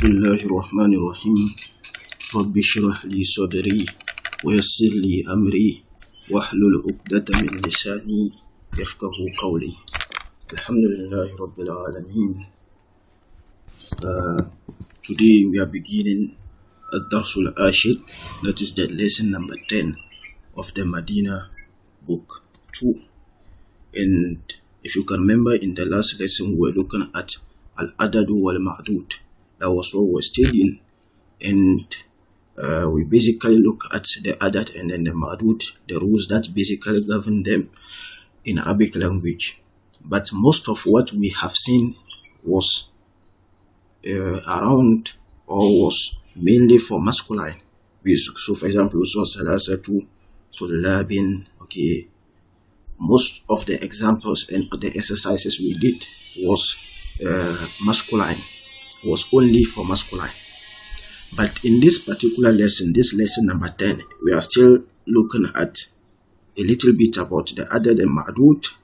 بسم الله الرحمن الرحيم رب اشرح لي صدري ويسر لي أمري واحلل عقدة من لساني يفقه قولي. الحمد لله رب العالمين. Today we are beginning الدرس العاشر, that is the lesson number 10 of the Madinah book 2. And if you can remember, in the last lesson we were looking at al-adadu wal-ma'dud. That was what we were studying, and we basically look at the adad and then the ma'dud, the rules that basically govern them in Arabic language. But most of what we have seen was around, or was mainly for masculine. So for example, we saw salasatu, tullabin. Okay, most of the examples and the exercises we did was masculine, was only for masculine. But in this particular lesson, this lesson number 10, we are still looking at a little bit about the adad and ma'dud,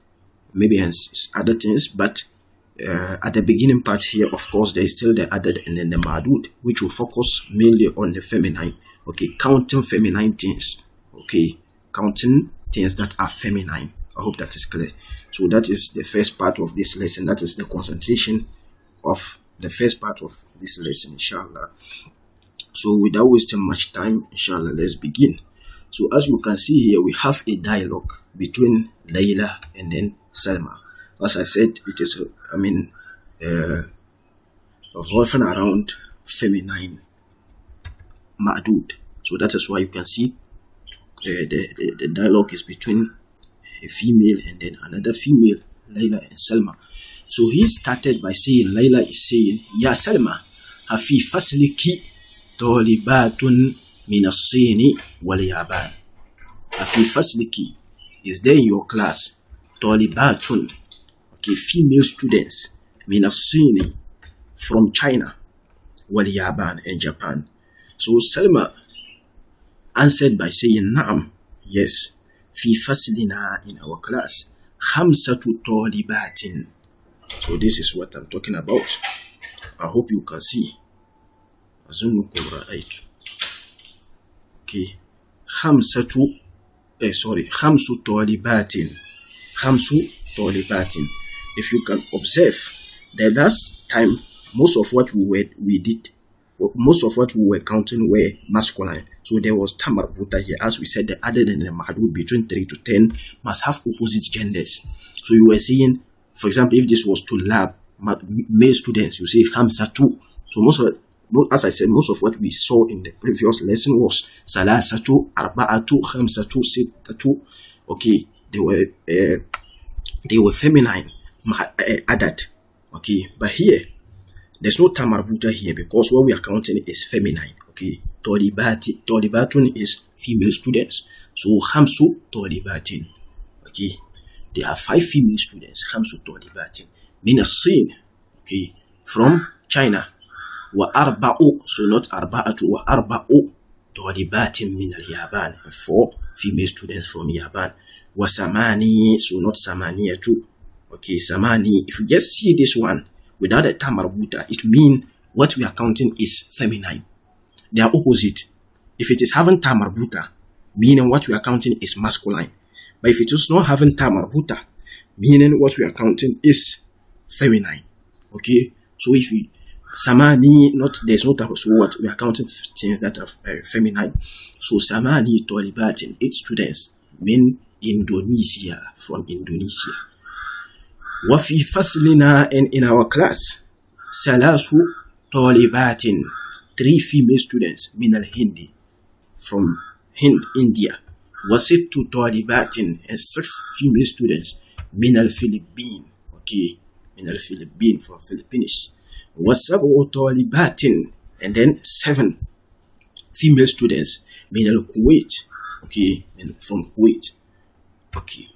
maybe and other things. But at the beginning part here, of course, there is still the adad and then the ma'dud, which will focus mainly on the feminine. Okay, counting feminine things. Okay, counting things that are feminine. I hope that is clear. So that is the first part of this lesson. That is the concentration of the first part of this lesson, inshallah. So without wasting much time, inshallah, let's begin. So as you can see here, we have a dialogue between Layla and then Salma. As I said, it is, revolving around feminine ma'dud. So that is why you can see the dialogue is between a female and then another female, Layla and Salma. So he started by saying, Layla is saying, Ya Salma, hafi fasliki talibatun min as-Sini wal Yaban. Hafi fasliki, is there in your class talibatun, okay, female students, min as-Sini, from China, wal Yaban, and Japan. So Salma answered by saying, Naam, yes, fi faslina, in our class, khamsatu talibatin. So this is what I'm talking about. I hope you can see. Okay. Khamsu talibatin. If you can observe, the last time, most of what we were counting were masculine. So there was tamarbuta here. As we said, the added and the ma'dud between 3 to 10 must have opposite genders. So you were saying, for example, if this was to lab, male students, you say hamsatu. So as I said, most of what we saw in the previous lesson was salasatu, arba'atu, khamsatu, sittatu. Okay, they were feminine, adat. Okay, but here, there's no tamarbuta here because what we are counting is feminine. Okay, talibatun is female students. So khamsu talibatin. Okay. There are 5 female students, khamsu talibatin, min as-Sin, okay, from China. Wa arba'u, so not arba'atu, wa arba'u talibatin min al-Yaban, 4 female students from Yaban. Wa samani, so not samaniyatu, okay, samani. If you just see this one without a tamarbuta, it means what we are counting is feminine. They are opposite. If it is having tamarbuta, meaning what we are counting is masculine. But if it is not having tamarbuta, meaning what we are counting is feminine. Okay, so if we samani, not there's no tab, so what we are counting things that are feminine. So samani talibatin, 8 students, min Indonesia, from Indonesia. Wafi faslina, and in our class, salasu talibatin, 3 female students, min al-Hindi, from Hind, India. Wasittu talibatin, and 6 female students, min al-Philippines, okay, min al-Philippines, from Philippines. Wasabu talibatin, and then 7 female students, min al-Kuwait, okay, from Kuwait, okay.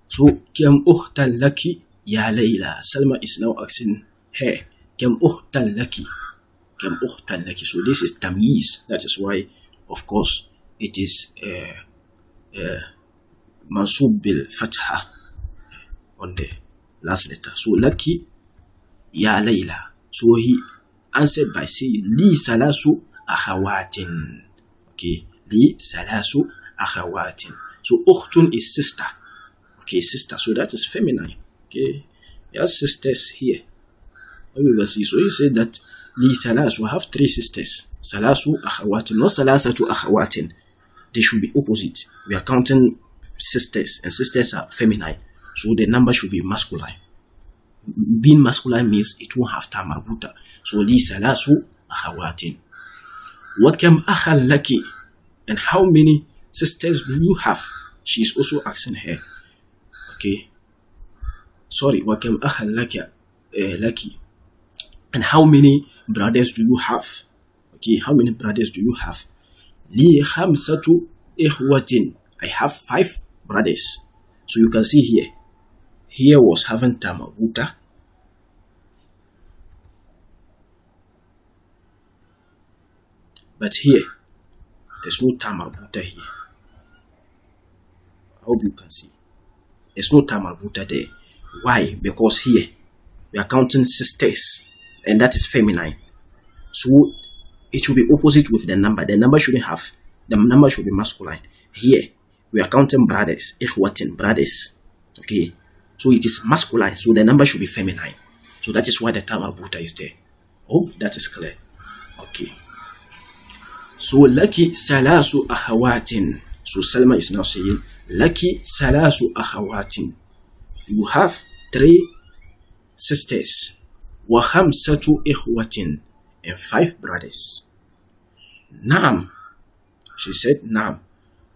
So, kam uhtan laki ya Layla. Salma is now asking her, kam uhtan laki. So this is tamyiz. That is why, of course, it is mansub bil fatha on the last letter. So Lucky Ya Layla. So he answered by saying Li Salasu Akhawatin. Okay, Li Salasu Akhawatin. So Ukhtun is sister. Okay, sister. So that is feminine. Okay, yes, sisters here. We will see. So he said that Li Salasu, we have 3 sisters. Salasu Akhawatin, not Salasatu Akhawatin. They should be opposite. We are counting sisters, and sisters are feminine. So the number should be masculine. Being masculine means it won't have ta marbuta. So Li Salasu Akhawatin. What kam akhan laki? And how many sisters do you have? She is also asking her. Okay. Sorry, what kam akhan laki? And how many brothers do you have? Okay, how many brothers do you have? Li khamsatu ikhwatin. I have 5 brothers. So you can see here. Here was having ta marbuta. But here, there's no ta marbuta here. I hope you can see. There's no ta marbuta there. Why? Because here, we are counting sisters, and that is feminine. So it should be opposite with the number. The number shouldn't have. The number should be masculine. Here, we are counting brothers. Ikhwatin, brothers. Okay. So it is masculine. So the number should be feminine. So that is why the ta marbuta is there. Oh, that is clear. Okay. So Laki Salasu Akhawatin. So Salma is now saying Laki Salasu Akhawatin. You have 3 sisters. Wa khamsatu ikhwatin, and 5 brothers. Naam. She said Naam.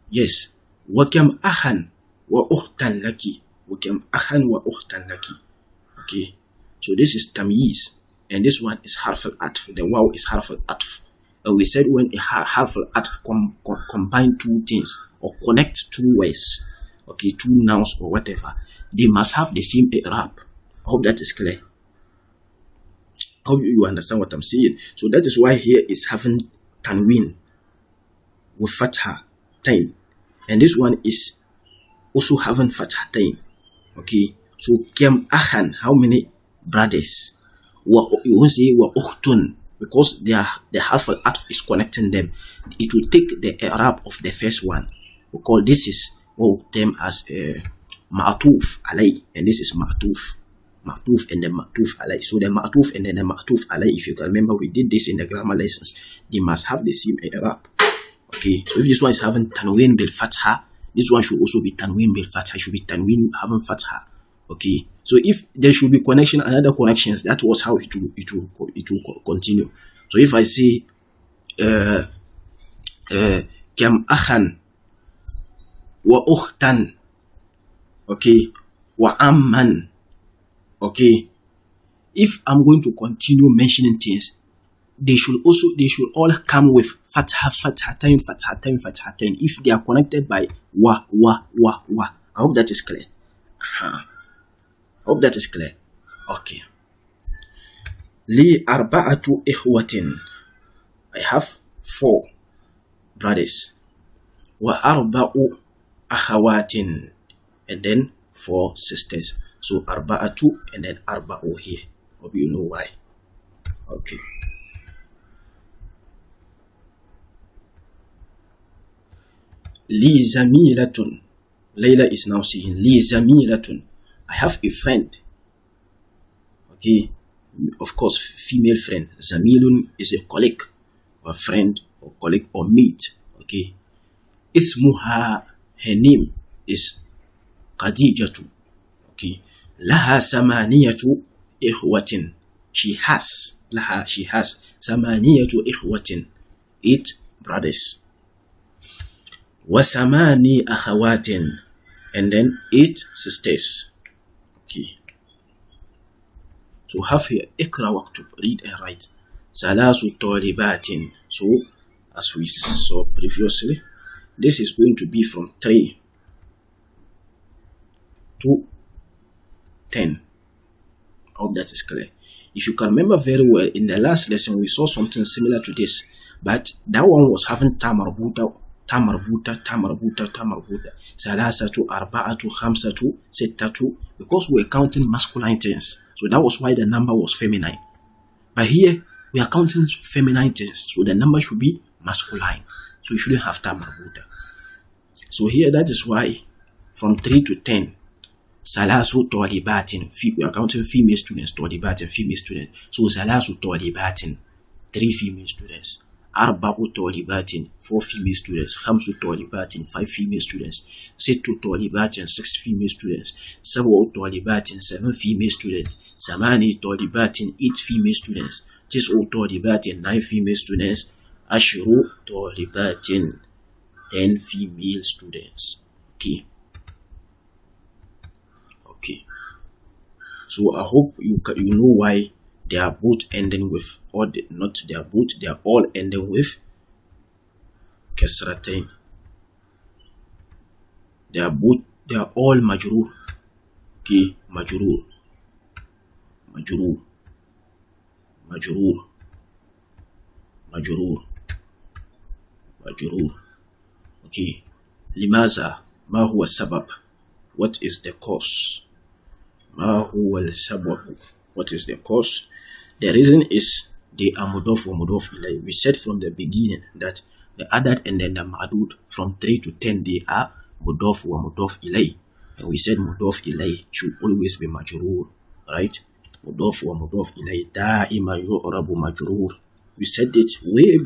Yes. Wa kam akhan wa ukhtan laki. Wa kam akhan wa ukhtan laki. Okay. So this is tamyiz, and this one is harf al-atf. The waw is harf al-atf. We said when a harf al-atf combine 2 things or connect 2 words, okay, 2 nouns or whatever, they must have the same i'rab. I hope that is clear. I hope you understand what I'm saying. So that is why here is having tanween with fatha tain, and this one is also having fatha tain. Okay, so kam akhan, how many brothers? You won't say wa ukhtun, because the harf al-atf is connecting them. It will take the i'rab of the first one. We call this is them as ma'tuf alay, and this is ma'tuf and then ma'tuf alay. So the ma'tuf and then the ma'tuf alay, if you can remember, we did this in the grammar lessons. They must have the same i'rab. Okay, so if this one is having tanween bil fatha, this one should also be tanween bil fatha. It should be tanween having fatha. Okay, so if there should be connection, another connections, that was how it will continue. So if I say kam akhan wa ukhtan, okay, wa amman, okay, if I'm going to continue mentioning things, they should all come with fatha tain. If they are connected by wa. I hope that is clear. Hope that is clear. Okay. Li arba'atu ikhwatin. I have 4 brothers. Wa arba'u akhawatin. And then 4 sisters. So arba'atu and then arba'u here. Hope you know why. Okay. Li zamilatun. Layla is now saying Li zamilatun. I have a friend. Okay, of course, female friend. Zamilun is a colleague, or friend, or colleague, or mate. Okay, Ismuha, her name is Khadijatu. Okay, Laha samaniyatu ikhwatin. She has samaniyatu ikhwatin, 8 brothers. Wasamani akhawatin, and then 8 sisters. Okay. So have here ikra waktub, read and write. Salasu talibatin. So as we saw previously, this is going to be from 3 to 10. I hope that is clear. If you can remember very well, in the last lesson we saw something similar to this, but that one was having ta تا مربوطة ثلاثة أربعة خمسة ستة, because we're counting masculine things, so that was why the number was feminine. But here we are counting feminine things, so the number should be masculine, so you shouldn't have ta marbuta. So here that is why from 3 to 10, salasu talibatin, we are counting female students, talibatin female students, so salasu talibatin, 3 female students, arba'u talibatin, 4 female students, khamsu talibatin, 5 female students, sittu talibatin, 6 female students, sab'u talibatin, 7 female students, samani talibatin, 8 female students, tis'u talibatin, 9 female students, ashru talibatin, 10 female students. Okay. So I hope you know why they are both ending with, or not they are both, they are all ending with kasratain. They are all majroor. Okay, majroor. Okay. Limaza, ma huwa sabab? What is the cause? Ma huwa al-sabab? What is the cause? The reason is they are mudaf wa mudaf ilay. We said from the beginning that the adad and then the ma'dud from 3 to 10 they are mudaf wa mudaf ilay. And we said mudaf ilay should always be majroor, right? Mudaf wa mudaf ilay da'ima yu'rabu majroor. We said it way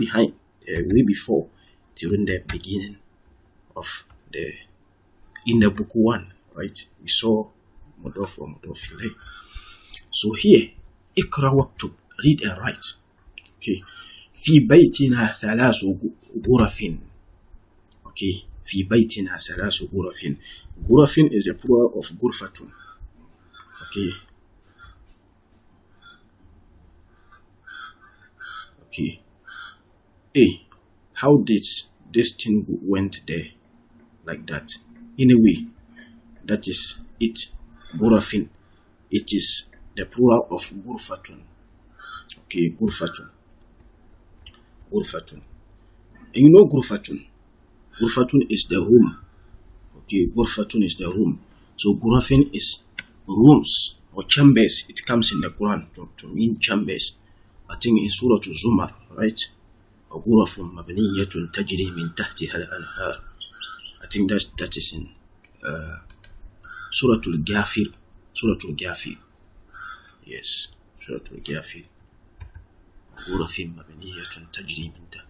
before, during the beginning of in the book 1, right? We saw mudaf wa mudaf ilay. So here, ikra waktub, read and write. Okay. في بيتنا 3 غرف. Okay. في بيتنا 3 غرف. غرف is the plural of غرفة. Okay. Okay. Hey, how did this thing went there like that? Anyway, that is it. غرف. It is the plural of gurfatun. Okay, gurfatun. And you know gurfatun. Gurfatun is the room. Okay, gurfatun is the room. So gurafin is rooms or chambers. It comes in the Quran to mean chambers. I think in Surah Zumar, right? Gurafun mabniyatun tajri min tahtiha al-anhar. I think that is in Surah Al-Ghafir. Yes, Surah Al-Ghafir.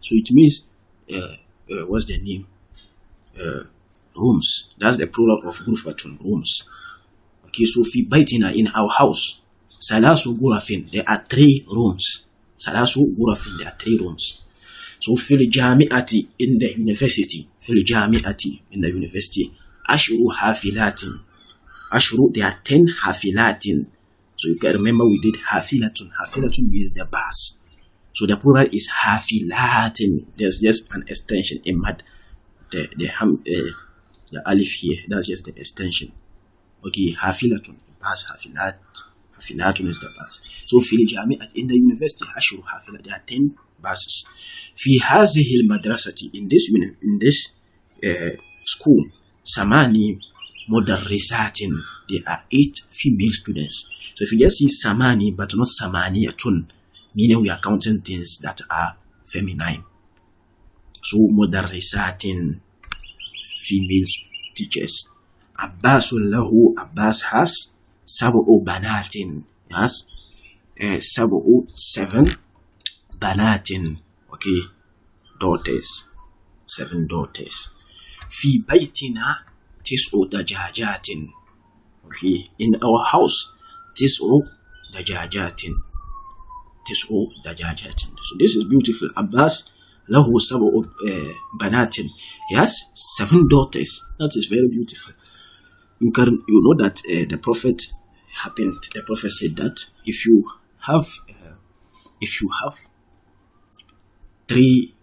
So it means, what's the name? Rooms. That's the plural of Gurfatun, rooms. Okay, so fi baitina, in our house, Salasu Gurafin, there are 3 rooms. Salasu Gurafin, there are 3 rooms. So fil jami'ati, in the university, Ashuru hafilatin. Ashuru, there are 10 hafilatin. So you can remember we did hafilatun. Hafilatun means the bus. So the plural is hafilatin. There's just an extension in mad. The alif here. That's just the extension. Okay, hafilatun. Bus, hafilatun is the bus. So fil jami'at, in the university, ashuru hafilat, there are 10 buses. Fi hazihi al-madrasati, in this school, samani mudarrisatin, there are 8 female students. So if you just see samani but not samaniyatun, meaning we are counting things that are feminine. So mudarrisatin, female teachers. Abbasul lahu, Abbas has sab'u banatin, yes, 7 banatin, okay, daughters, 7 daughters. Fi baytina tis'u dajajatin. Okay, in our house, tis'u dajajatin. So this is beautiful. Abbas lahu sab'u banatin. He has 7 daughters. That is very beautiful. You know that the prophet said that if you have 3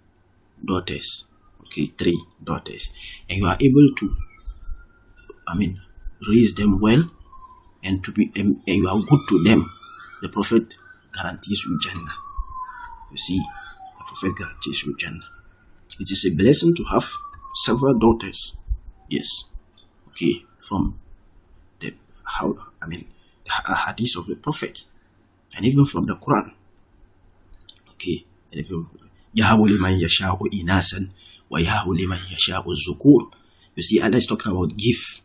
daughters, okay, 3 daughters, and you are able to, raise them well, and you are good to them, the prophet guarantees you Jannah. You see, the prophet guarantees you Jannah. It is a blessing to have several daughters. Yes. Okay. From the the hadith of the Prophet, and even from the Quran. Okay. And even Yahabu liman yasha'u inasan wa yahabu liman yasha'u zukur. You see, Allah is talking about gift.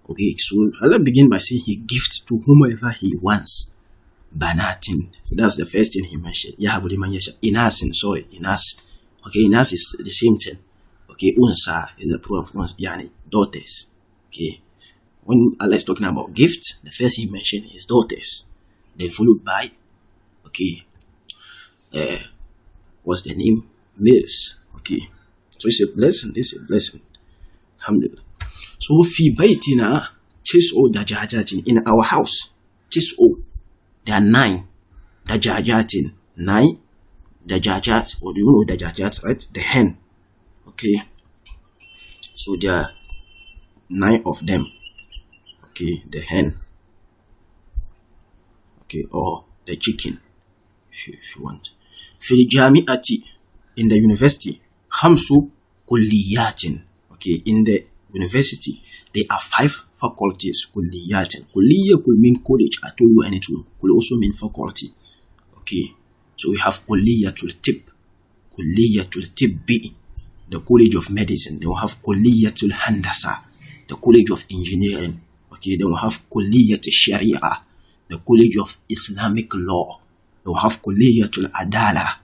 Okay, so Allah begin by saying He gives to whomever He wants. Banatin. That's the first thing He mentioned. Yahabu liman yasha'u inasin. Sorry, inas. Okay, inas is the same thing. Okay, unsa is the plural of yani daughters. Okay, when Allah is talking about gift, the first He mentioned is daughters. Then followed by, okay, what's the name? Males. Okay, so it's a blessing. This is a blessing. Alhamdulillah. So fi baytina tis'u dajajatin, in our house. Tis'u, there are 9 dajajatin. 9 dajajat. What do you know dajajat, right? The hen. Okay. So there are 9 of them. Okay, the hen. Okay, or the chicken, if you want. Fil jami'ati, in the university. Hamsu kulliyatin. Okay, in the university, there are 5 faculties. Kulliyatin. Kulliya could mean college. I told you, and it could also mean faculty. Okay, so we have kulliyatul tib, kulliyatul tibbi, the college of medicine. Then we have kulliyatul handasa, the college of engineering. Okay, then we have kulliyatul sharia, the college of Islamic law. Then we have kulliyatul adala,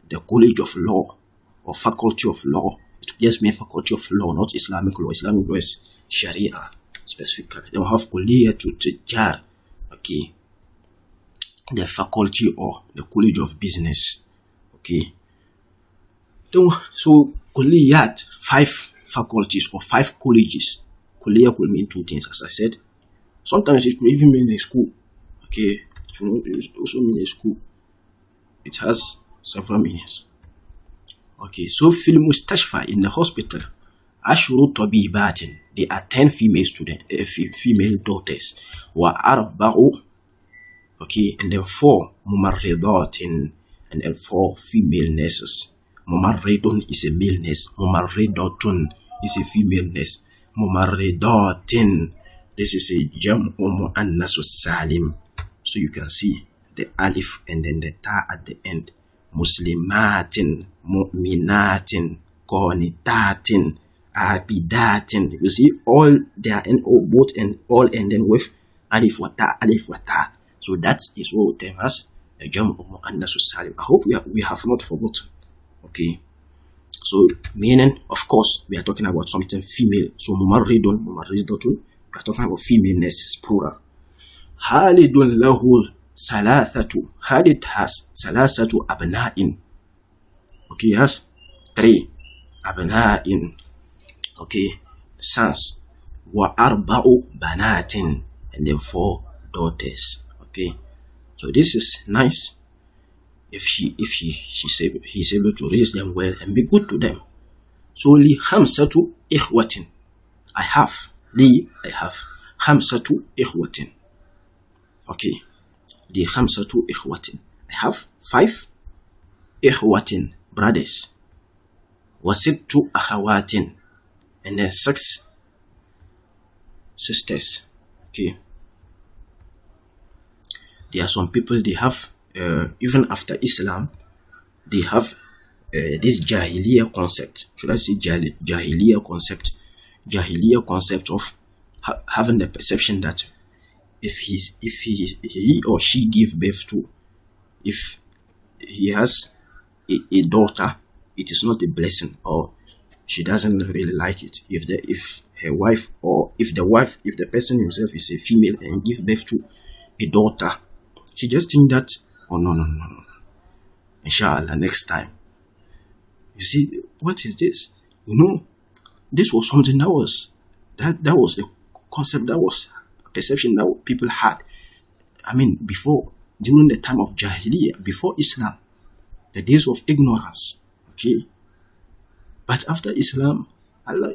the college of law, or faculty of law. It just means faculty of law, not Islamic law. Islamic law is sharia specifically. Then we have kulliyatul tijjar. Okay, the faculty or the college of business. Okay, so kulliyat, 5 faculties or 5 colleges. Kulliya could mean 2 things, as I said. Sometimes it could even mean a school. Okay, it also mean a school. It has several meanings. Okay, so fil mustashfa, in the hospital, ashuru tabibatin, there are 10 female students, female daughters. Wa arba'u, okay, and then 4 mumarridatin, and then 4 female nurses. Mumarridun is a male nurse. Mumarridatun is a female nurse. Mumarridatin, this is a jam'u muannas salim. So you can see the alif and then the ta at the end. Muslimatin, mu'minatin, qanitatin, abidatin. You see all there and all, both and all, and then with alif wa ta, alif wa ta. So that is what we term as a jam'u muannas salim. I hope we have not forgotten. Okay, so meaning, of course, we are talking about something female. So mumarridun, mumarridatun, we are talking about femaleness, plural. Halidun lahu salathatu. Halid has salathatu abna'in. Okay, has 3 abna'in. Okay, sons. Wa arba'u banatin, and then 4 daughters. Okay, so this is nice. If he's able to raise them well and be good to them. So li khamsatu ikhwatin. I have khamsatu ikhwatin. Okay, li khamsatu ikhwatin. I have 5 ikhwatin, brothers. Wa sittu akhawatin, and then 6 sisters. Okay, there are some people, they have even after Islam, they have this Jahiliyyah concept. Should I say Jahiliyyah concept? Jahiliyyah concept of having the perception that if he or she give birth to, if he has a daughter, it is not a blessing, or she doesn't really like it. If her wife, or if the person himself is a female and give birth to a daughter, she just think that, oh no, inshallah, next time. You see, what is this? You know, this was something that was the concept, that was a perception that people had. I mean, before, during the time of Jahiliyyah, before Islam, the days of ignorance. Okay, but after Islam,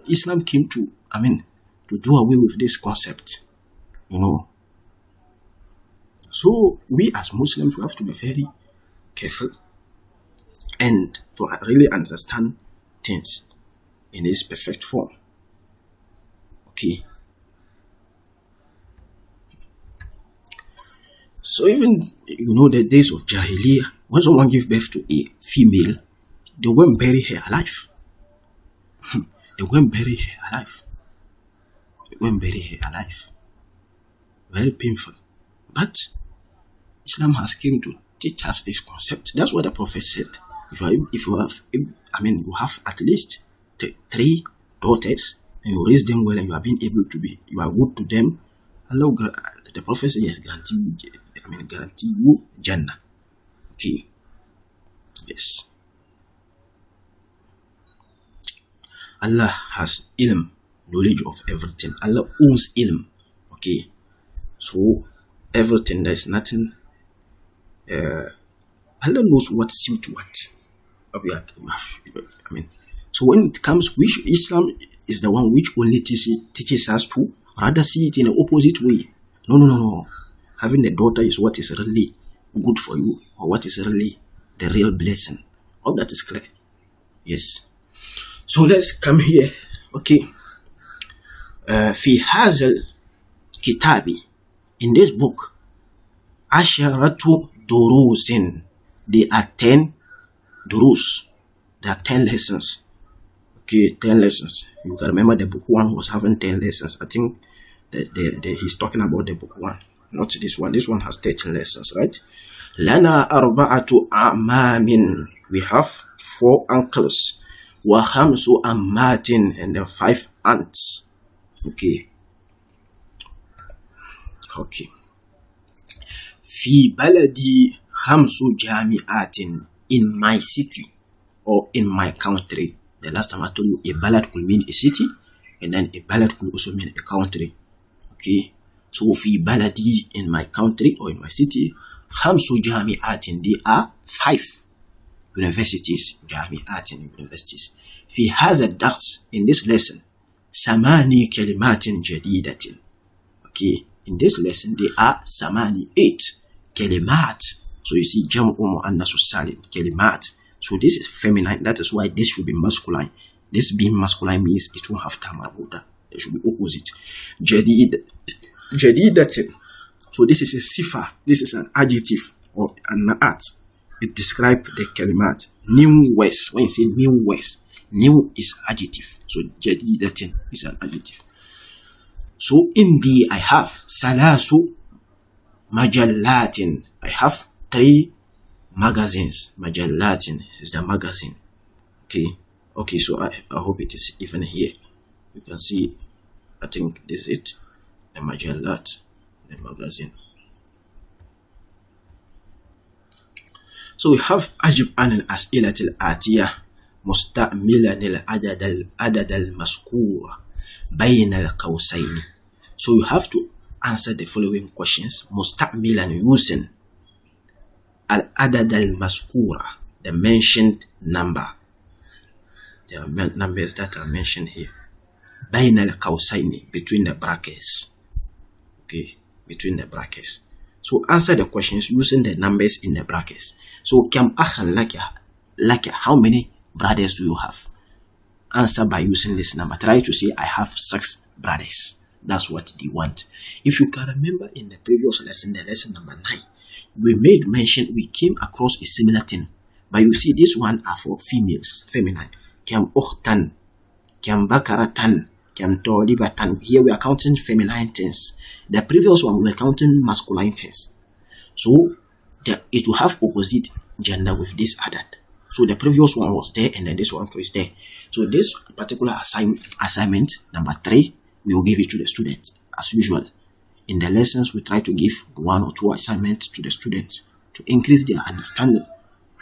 Islam came to do away with this concept. You know. So we as Muslims, we have to be very careful and to really understand things. in its perfect form. Okay. So even, the days of Jahiliyyah, when someone gives birth to a female, they won't bury her alive. They won't bury her alive. They won't bury her alive. Very painful. But Islam has came to teach us this concept. That's what the Prophet said. You have at least 3 daughters, and you raise them well, and you are you are good to them. Allah, the Prophet said, yes, guarantee you Jannah. Okay. Yes. Allah has ilm, knowledge of everything. Allah owns ilm. Okay. So everything, there's nothing. Allah knows what suits what. So when it comes, Islam is the one which only teaches us to rather see it in the opposite way. No. Having a daughter is what is really good for you, or what is really the real blessing. All that is clear. Yes. So let's come here. Okay. في هذا الكتاب, in this book, عشرة دروس. There are 10 durus. There are 10 lessons. Okay, 10 lessons. You can remember the book 1 was having 10 lessons. I think he's talking about the book 1, not this one. This one has 13 lessons, right? Lana arba'atu a'mamin. We have 4 uncles. Wa khamsu ammatin, and then 5 aunts. Okay. Fi baladi khamsu jami'atin. In my city, or in my country. The last time I told you, a balad could mean a city, and then a balad could also mean a country. Okay. So fi baladi, in my country or in my city, khamsu jami'atin, there are 5 universities. Jami'atin, universities. Fi hadha ad-dars, in this lesson, samani kalimatin jadidatin. Okay. In this lesson, there are 8 kalimat. So you see, jam'u muannas salim, kalimat. So this is feminine. That is why this should be masculine. This being masculine means it won't have ta marbuta. It should be opposite. Jadidatin. So this is a sifa. This is an adjective or an na'at. It describes the kalimat. New words. When you say new words, new is adjective. So jadidatin is an adjective. So in the, I have salasu majallatin. I have 3 magazines. Majallatin is the magazine. Okay, so I hope it is even here. You can see, I think this is it. The majallat, the magazine. So we have ajib an al-as'ilat al-atiyah musta'milan al-adad al-maskura bayna al-qawsayn. So you have to answer the following questions musta'milan, using al-adad al-maskura, the mentioned number. There are numbers that are mentioned here. Bayna al-qawsayn, between the brackets. Okay, between the brackets. So answer the questions using the numbers in the brackets. So kam akhan laka, how many brothers do you have? Answer by using this number. Try to say I have 6 brothers. That's what they want. If you can remember in the previous lesson, the lesson number 9, we made mention, we came across a similar thing. But you see, this one are for females, feminine. Kam ukhtan, kam bakaratan, kam tolibatan. Here we are counting feminine things. The previous one we were counting masculine things. So it will have opposite gender with this added. So the previous one was there, and then this one is there. So this particular assignment number 3, we will give it to the students as usual. In the lessons, we try to give 1 or 2 assignments to the students to increase their understanding.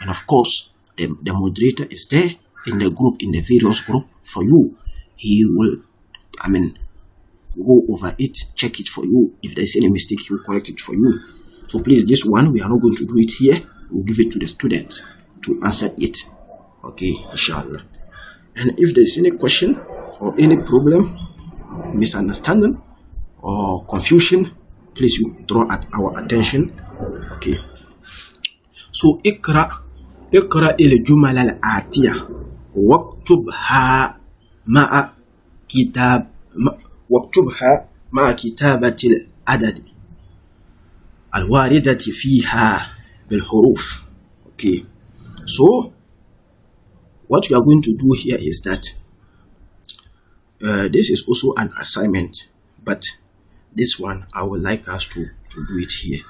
And of course, the moderator is there in the group, in the various group for you. He will, go over it, check it for you. If there's any mistake, he will correct it for you. So please, this one, we are not going to do it here. We'll give it to the students to answer it. Okay, inshallah. And if there's any question or any problem, misunderstanding or confusion, please you draw at our attention. Okay. So اقرأ الجمل الآتية واكتبها مع كتاب واكتبها مع كتابة العدد الواردة فيها بالحروف. Okay, so what we are going to do here is that this is also an assignment, but this one I would like us to do it here.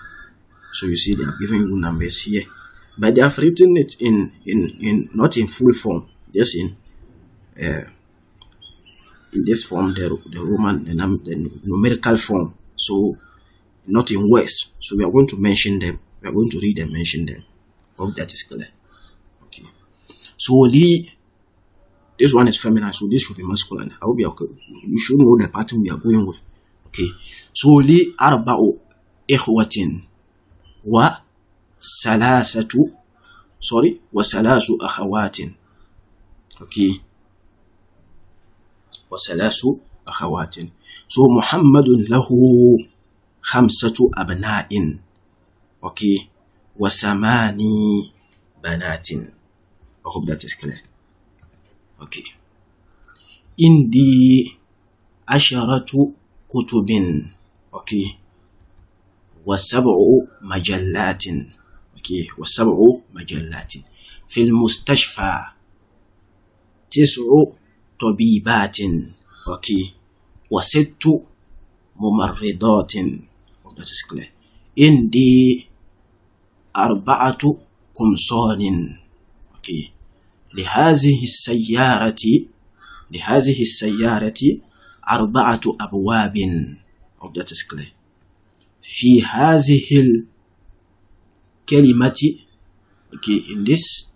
So you see they have given you numbers here, but they have written it in not in full form, just in this form, the Roman, the numerical form, so not in words. So we are going to mention them. We are going to read and mention them. Hope that is clear. Okay. So Li, this one is feminine, so this should be masculine. I hope you should know the pattern we are going with. Okay. So Li arba'u ikhwatin wa salasatu akhawatin. Okay. Wa salasu akhawatin. So Muhammadun lahu khamsatu abna'in. Okay. Wa samani banatin. I hope that is clear. Okay. Indi asharatu kutubin. Okay. Wa sab'u majallatin. Okay. Wa sab'u majallatin. Fil mustashfa tis'u tabibatin. Okay. Wa sittu mumarridatin. Hope that is clear. Indi arba'atu kumsanin. Okay. لهذه السيارة أربعة أبواب. Hope that is clear. في هذه الكلمة. Okay, in this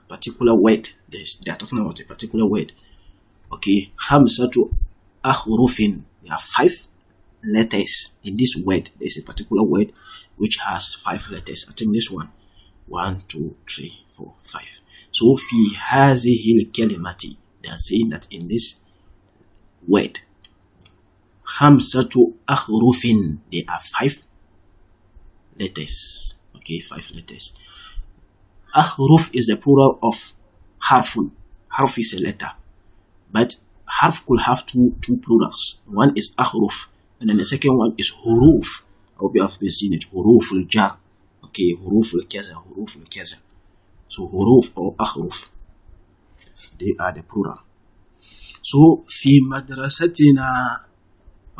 particular word, they are talking about a particular word. Okay, خمسة أحرف. There are 5 letters in this word. There is a particular word which has 5 letters. I think this one. 1, 2, 3, 4, 5. So في هذه الكلمة, they are saying that in this word, خمسة أحرف, there are 5 letters. Okay, 5 letters. أحرف is the plural of harfun. Harf is a letter, but harf could have two plurals. One is أحرف, and then the second one is huruf. I hope you have been seeing it. Huruf al-jar. Okay, huruf al-kaza, huruf al-kaza. So huruf or ahruf, they are the plural. So في مدرستنا.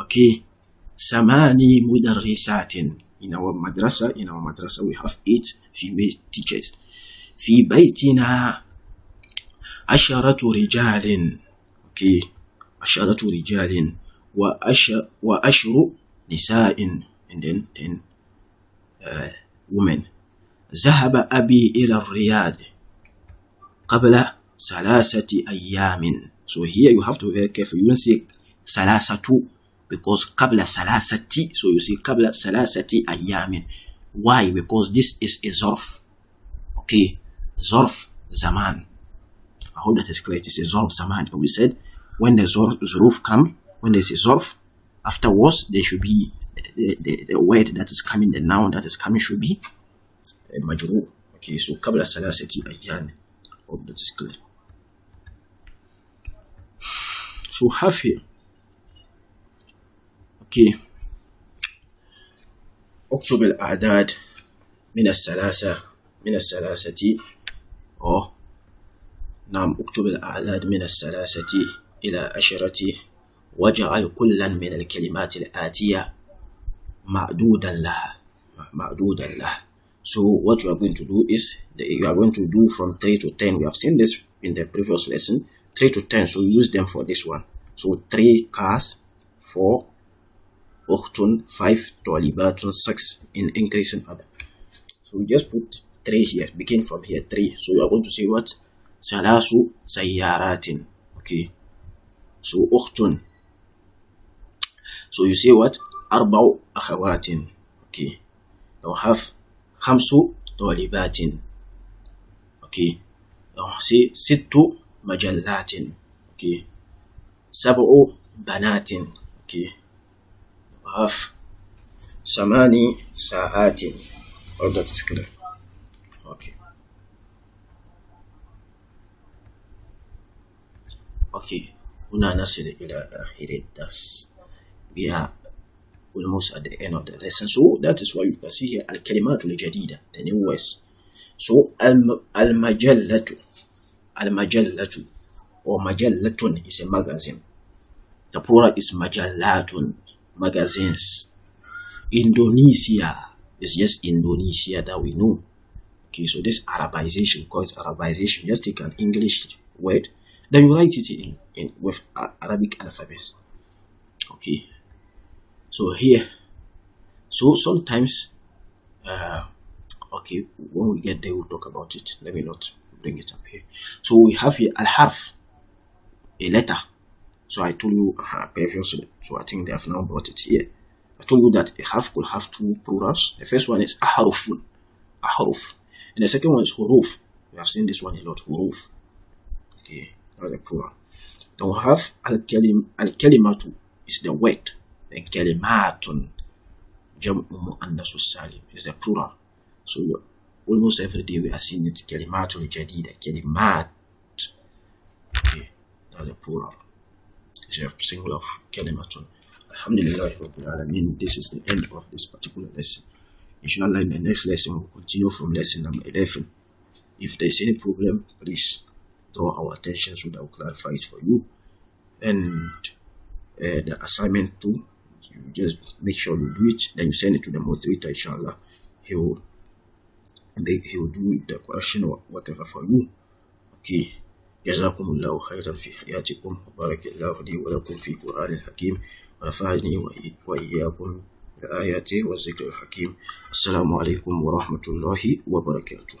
Okay, samani mudarrisatin. In our madrasa we have 8 female teachers. في بيتنا عشرة رجال. Okay, عشرة رجال وعشر نساء, and then 10 women. ذهب أبي إلى الرياض قبل 3 أيام. So here you have to be very careful. You don't say salasatu because قبل 3. So you say قبل 3 أيام. Why? Because this is a zarf. Okay, zarf zaman. I hope that is clear. It is a zarf zaman. And we said when the zarf come, when there is a zarf, afterwards there should be the word that is coming, the noun that is coming should be majrur. Okay, so قبل 3 أيام. Hope that is clear. So have here. Okay. اكتب الأعداد من الثلاثة نعم اكتب الأعداد من 3 إلى 10 واجعل كلا من الكلمات الآتية معدودا لها. So what you are going to do is you are going to do from 3 to 10. We have seen this in the previous lesson. 3 to 10. So use them for this one. So 3 cars, 4 uhtun, 5 talibatun, 6 in increasing order. So we just put 3 here. Begin from here 3. So you are going to say what? Salasu sayyaratin. Okay. So uhtun. So you say what? Arba'u akhawatin. Okay. Now have khamsu talibatin. Okay. Now say sittu majallatin. Okay. Sab'u banatin. Okay. Have samani sa'atin. All that is clear. Okay. Okay. هنا نصل إلى آخر الدرس. We are almost at the end of the lesson. So that is why you can see here الكلمات الجديدة, the new words. So المجلة or majallatun is a magazine. The plural is majallatun, magazines. Indonesia is just Indonesia that we know. Okay, so this Arabization, called Arabization. Just take an English word, then you write it in with Arabic alphabets. Okay, so here, so sometimes, okay, when we get there, we'll talk about it. Let me not bring it up here. So we have here al-harf, a letter. So I told you previously, so I think they have now brought it here. I told you that a harf could have two plurals. The first one is aharufun, aharuf, and the second one is huruf. We have seen this one a lot, huruf. Okay, that's a plural. Then we have al-kalimatu is the word, and kalimatun jam'u muannas salim is the plural. So almost every day we are seeing it, kalimatul jadida, kalimat. Okay, that's a plural. It's a single of kalimatun. Alhamdulillah Rabbil Alameen. This is the end of this particular lesson. Inshallah, in the next lesson, we'll continue from lesson number 11. If there's any problem, please draw our attention so that we'll clarify it for you. And the assignment too, you just make sure you do it, then you send it to the moderator. Inshallah, he will do the correction or whatever for you. Okay. جزاكم الله خيرا في حياتكم وبارك الله لي ولكم في القرآن الحكيم ونفعني وإياكم بآياته والذكر الحكيم. السلام عليكم ورحمة الله وبركاته.